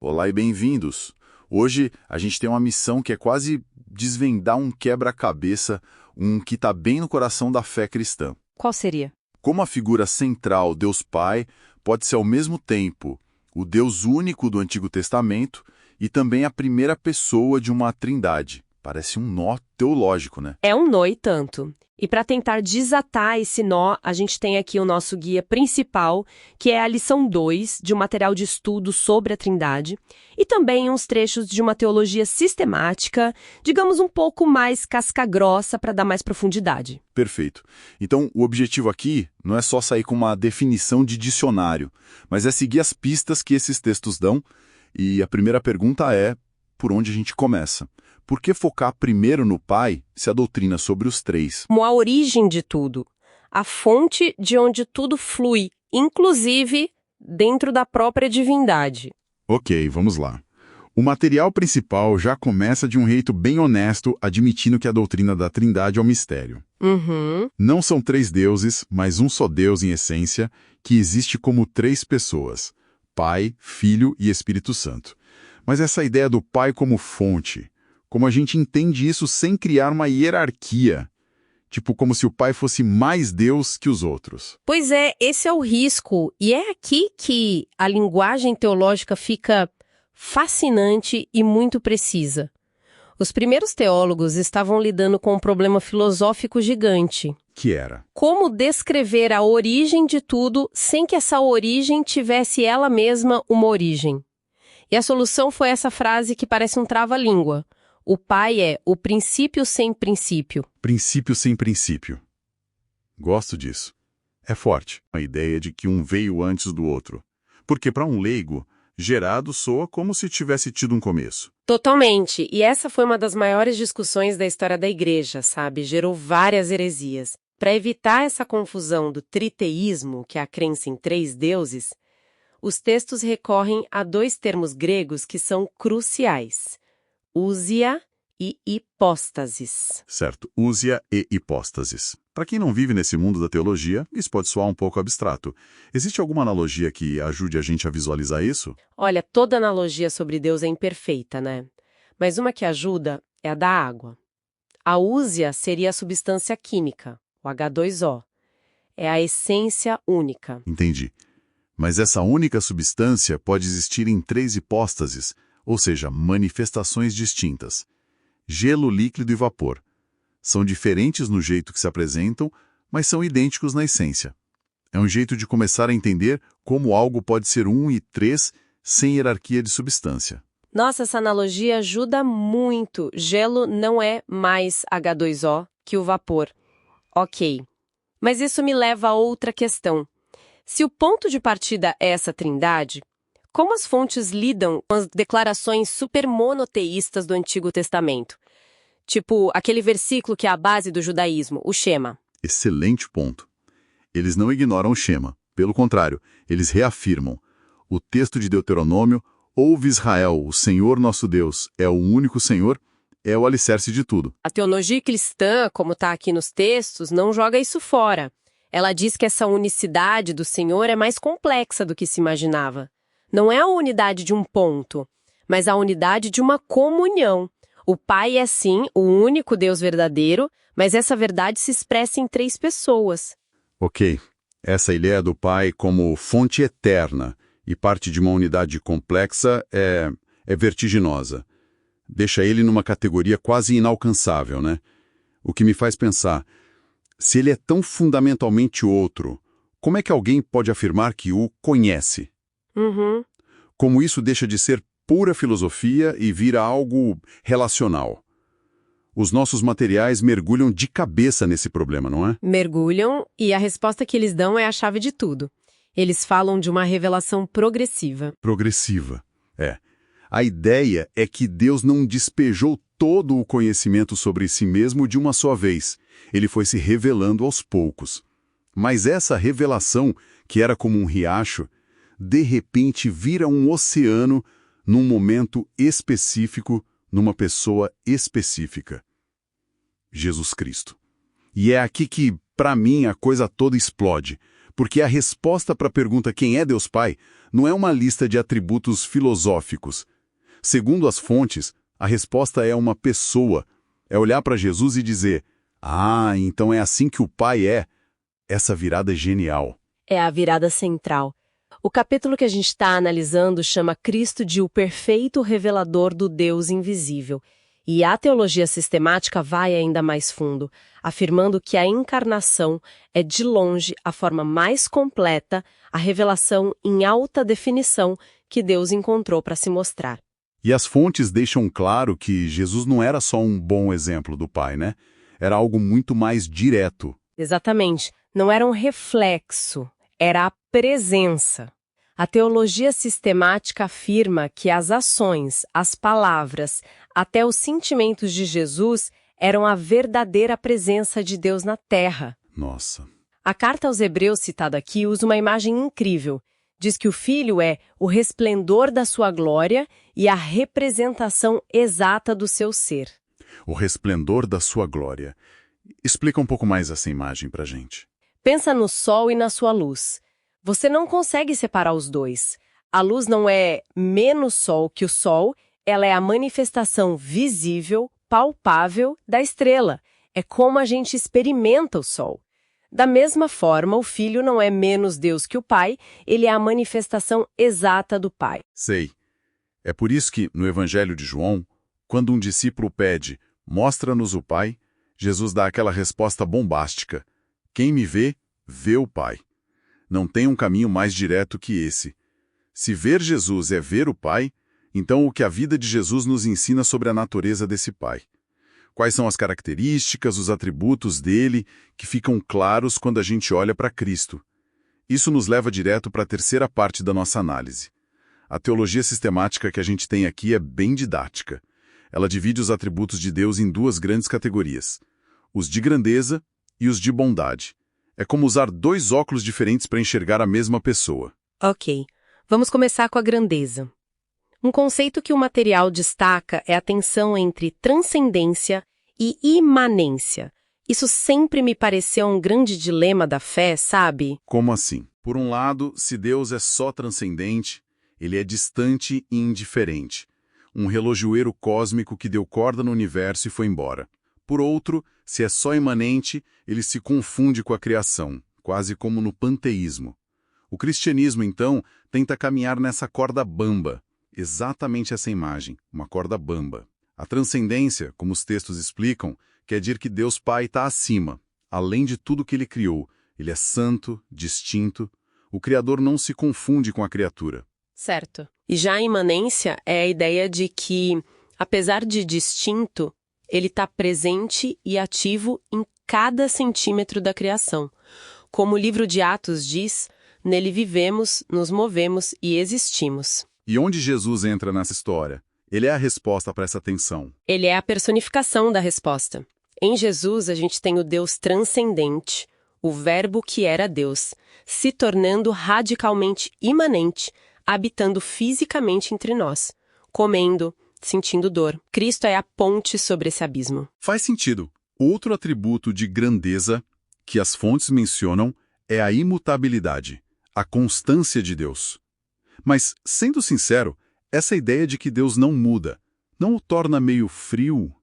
Olá e bem-vindos! Hoje a gente tem uma missão que é quase desvendar um quebra-cabeça, um que está bem no coração da fé cristã. Qual seria? Como a figura central, Deus Pai, pode ser ao mesmo tempo o Deus único do Antigo Testamento e também a primeira pessoa de uma trindade. Parece um nó teológico, né? É um nó e tanto. E para tentar desatar esse nó, a gente tem aqui o nosso guia principal, que é a lição 2 de um material de estudo sobre a Trindade, e também uns trechos de uma teologia sistemática, digamos um pouco mais casca-grossa para dar mais profundidade. Perfeito. Então, o objetivo aqui não é só sair com uma definição de dicionário, mas é seguir as pistas que esses textos dão. E a primeira pergunta é, por onde a gente começa? Por que focar primeiro no Pai se a doutrina sobre os três? Como a origem de tudo, a fonte de onde tudo flui, inclusive dentro da própria divindade. Ok, vamos lá. O material principal já começa de um jeito bem honesto, admitindo que a doutrina da Trindade é um mistério. Uhum. Não são três deuses, mas um só Deus em essência, que existe como três pessoas: Pai, Filho e Espírito Santo. Mas essa ideia do Pai como fonte, como a gente entende isso sem criar uma hierarquia? Tipo, como se o Pai fosse mais Deus que os outros. Pois é, esse é o risco, e é aqui que a linguagem teológica fica fascinante e muito precisa. Os primeiros teólogos estavam lidando com um problema filosófico gigante. Que era? Como descrever a origem de tudo sem que essa origem tivesse ela mesma uma origem? E a solução foi essa frase que parece um trava-língua. O Pai é o princípio sem princípio. Princípio sem princípio. Gosto disso. É forte a ideia de que um veio antes do outro. Porque para um leigo, gerado soa como se tivesse tido um começo. Totalmente. E essa foi uma das maiores discussões da história da igreja, sabe? Gerou várias heresias. Para evitar essa confusão do triteísmo, que é a crença em três deuses, os textos recorrem a dois termos gregos que são cruciais: úsia e hipóstasis. Certo, úsia e hipóstasis. Para quem não vive nesse mundo da teologia, isso pode soar um pouco abstrato. Existe alguma analogia que ajude a gente a visualizar isso? Olha, toda analogia sobre Deus é imperfeita, né? Mas uma que ajuda é a da água. A úsia seria a substância química, o H2O. É a essência única. Entendi. Mas essa única substância pode existir em três hipóstases, ou seja, manifestações distintas. Gelo, líquido e vapor. São diferentes no jeito que se apresentam, mas são idênticos na essência. É um jeito de começar a entender como algo pode ser um e três sem hierarquia de substância. Nossa, essa analogia ajuda muito. Gelo não é mais H2O que o vapor. Ok. Mas isso me leva a outra questão. Se o ponto de partida é essa trindade, como as fontes lidam com as declarações supermonoteístas do Antigo Testamento? Tipo, aquele versículo que é a base do judaísmo, o Shema. Excelente ponto. Eles não ignoram o Shema. Pelo contrário, eles reafirmam. O texto de Deuteronômio, ouve Israel, o Senhor nosso Deus é o único Senhor, é o alicerce de tudo. A teologia cristã, como está aqui nos textos, não joga isso fora. Ela diz que essa unicidade do Senhor é mais complexa do que se imaginava. Não é a unidade de um ponto, mas a unidade de uma comunhão. O Pai é, sim, o único Deus verdadeiro, mas essa verdade se expressa em três pessoas. Ok. Essa ideia do Pai como fonte eterna e parte de uma unidade complexa é vertiginosa. Deixa ele numa categoria quase inalcançável, né? O que me faz pensar, se ele é tão fundamentalmente outro, como é que alguém pode afirmar que o conhece? Uhum. Como isso deixa de ser pura filosofia e vira algo relacional. Os nossos materiais mergulham de cabeça nesse problema, não é? Mergulham, e a resposta que eles dão é a chave de tudo. Eles falam de uma revelação progressiva. Progressiva. É. A ideia é que Deus não despejou todo o conhecimento sobre si mesmo de uma só vez. Ele foi se revelando aos poucos. Mas essa revelação, que era como um riacho, de repente vira um oceano num momento específico, numa pessoa específica. Jesus Cristo. E é aqui que, para mim, a coisa toda explode, Porque a resposta para a pergunta quem é Deus Pai não é uma lista de atributos filosóficos. Segundo as fontes, a resposta é uma pessoa. É olhar para Jesus e dizer: ah, então é assim que o Pai é. Essa virada é genial. É a virada central. O capítulo que a gente está analisando chama Cristo de o perfeito revelador do Deus invisível. E a teologia sistemática vai ainda mais fundo, afirmando que a encarnação é, de longe, a forma mais completa, a revelação em alta definição que Deus encontrou para se mostrar. E as fontes deixam claro que Jesus não era só um bom exemplo do Pai, né? Era algo muito mais direto. Exatamente. Não era um reflexo, era a presença. A teologia sistemática afirma que as ações, as palavras, até os sentimentos de Jesus eram a verdadeira presença de Deus na Terra. Nossa. A carta aos Hebreus citada aqui usa uma imagem incrível. Diz que o Filho é o resplendor da sua glória e a representação exata do seu ser. O resplendor da sua glória. Explica um pouco mais essa imagem pra gente. Pensa no sol e na sua luz. Você não consegue separar os dois. A luz não é menos sol que o sol, ela é a manifestação visível, palpável da estrela. É como a gente experimenta o sol. Da mesma forma, o Filho não é menos Deus que o Pai, ele é a manifestação exata do Pai. Sei. É por isso que, no Evangelho de João, quando um discípulo pede, mostra-nos o Pai, Jesus dá aquela resposta bombástica: quem me vê, vê o Pai. Não tem um caminho mais direto que esse. Se ver Jesus é ver o Pai, então o que a vida de Jesus nos ensina sobre a natureza desse Pai? Quais são as características, os atributos dele que ficam claros quando a gente olha para Cristo? Isso nos leva direto para a terceira parte da nossa análise. A teologia sistemática que a gente tem aqui é bem didática. Ela divide os atributos de Deus em duas grandes categorias: os de grandeza e os de bondade. É como usar dois óculos diferentes para enxergar a mesma pessoa. Ok, vamos começar com a grandeza. Um conceito que o material destaca é a tensão entre transcendência e imanência. Isso sempre me pareceu um grande dilema da fé, sabe? Como assim? Por um lado, se Deus é só transcendente, ele é distante e indiferente. Um relojoeiro cósmico que deu corda no universo e foi embora. Por outro, se é só imanente, ele se confunde com a criação, quase como no panteísmo. O cristianismo, então, tenta caminhar nessa corda bamba. Exatamente essa imagem, uma corda bamba. A transcendência, como os textos explicam, quer dizer que Deus Pai está acima, além de tudo que ele criou. Ele é santo, distinto. O Criador não se confunde com a criatura. Certo. E já a imanência é a ideia de que, apesar de distinto, ele está presente e ativo em cada centímetro da criação. Como o livro de Atos diz, nele vivemos, nos movemos e existimos. E onde Jesus entra nessa história? Ele é a resposta para essa tensão. Ele é a personificação da resposta. Em Jesus, a gente tem o Deus transcendente, o Verbo que era Deus, se tornando radicalmente imanente, habitando fisicamente entre nós, comendo, sentindo dor. Cristo é a ponte sobre esse abismo. Faz sentido. Outro atributo de grandeza que as fontes mencionam é a imutabilidade, a constância de Deus. Mas, sendo sincero, essa ideia de que Deus não muda, não o torna meio frio,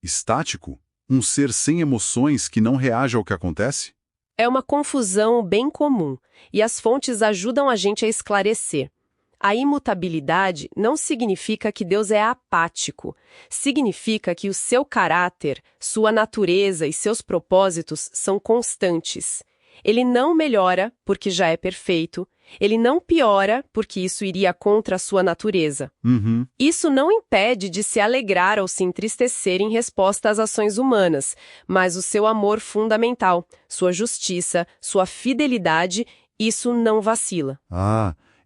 estático, um ser sem emoções que não reage ao que acontece? É uma confusão bem comum, e as fontes ajudam a gente a esclarecer. A imutabilidade não significa que Deus é apático. Significa que o seu caráter, sua natureza e seus propósitos são constantes. Ele não melhora porque já é perfeito. Ele não piora porque isso iria contra a sua natureza. Isso não impede de se alegrar ou se entristecer em resposta às ações humanas, mas o seu amor fundamental, sua justiça, sua fidelidade, isso não vacila.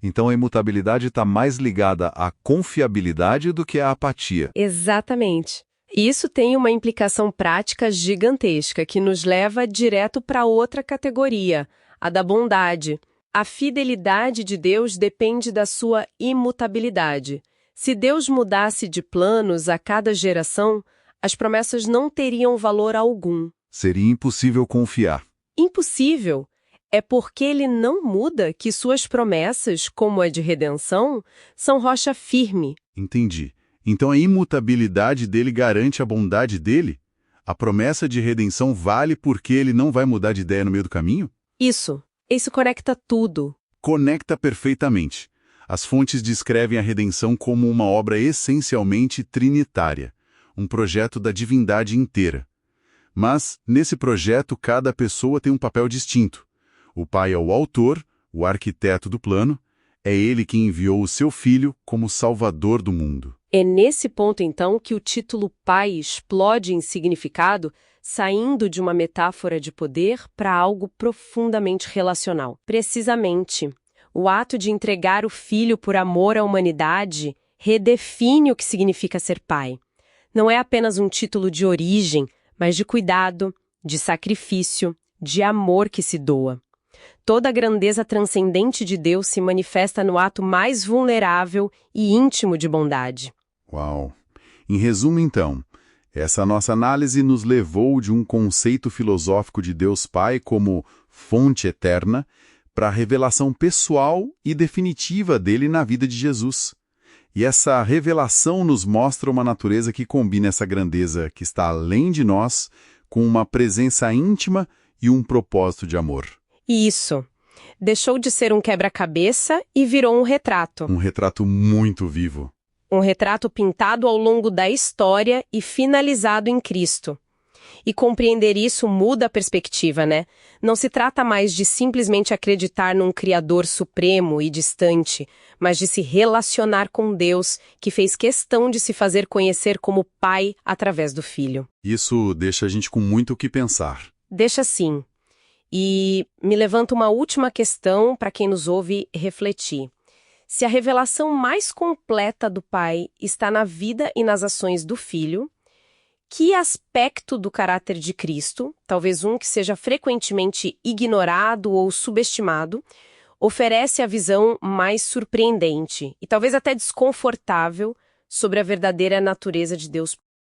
Então a imutabilidade está mais ligada à confiabilidade do que à apatia. Exatamente. Isso tem uma implicação prática gigantesca que nos leva direto para outra categoria, a da bondade. A fidelidade de Deus depende da sua imutabilidade. Se Deus mudasse de planos a cada geração, as promessas não teriam valor algum. Seria impossível confiar. Impossível. É porque ele não muda que suas promessas, como a de redenção, são rocha firme. Entendi. Então a imutabilidade dele garante a bondade dele? A promessa de redenção vale porque ele não vai mudar de ideia no meio do caminho? Isso conecta tudo. Conecta perfeitamente. As fontes descrevem a redenção como uma obra essencialmente trinitária, um projeto da divindade inteira. Mas, nesse projeto, cada pessoa tem um papel distinto. O Pai é o autor, o arquiteto do plano, é ele quem enviou o seu Filho como Salvador do mundo. É nesse ponto, então, que o título Pai explode em significado, saindo de uma metáfora de poder para algo profundamente relacional. Precisamente, o ato de entregar o Filho por amor à humanidade redefine o que significa ser pai. Não é apenas um título de origem, mas de cuidado, de sacrifício, de amor que se doa. Toda a grandeza transcendente de Deus se manifesta no ato mais vulnerável e íntimo de bondade. Uau! Em resumo, então, essa nossa análise nos levou de um conceito filosófico de Deus Pai como fonte eterna para a revelação pessoal e definitiva dele na vida de Jesus. E essa revelação nos mostra uma natureza que combina essa grandeza que está além de nós com uma presença íntima e um propósito de amor. Isso. Deixou de ser um quebra-cabeça e virou um retrato. Um retrato muito vivo. Um retrato pintado ao longo da história e finalizado em Cristo. E compreender isso muda a perspectiva, né? Não se trata mais de simplesmente acreditar num Criador supremo e distante, mas de se relacionar com Deus, que fez questão de se fazer conhecer como Pai através do Filho. Isso deixa a gente com muito o que pensar. Deixa sim. E me levanta uma última questão para quem nos ouve refletir. Se a revelação mais completa do Pai está na vida e nas ações do Filho, que aspecto do caráter de Cristo, talvez um que seja frequentemente ignorado ou subestimado, oferece a visão mais surpreendente e talvez até desconfortável sobre a verdadeira natureza de Deus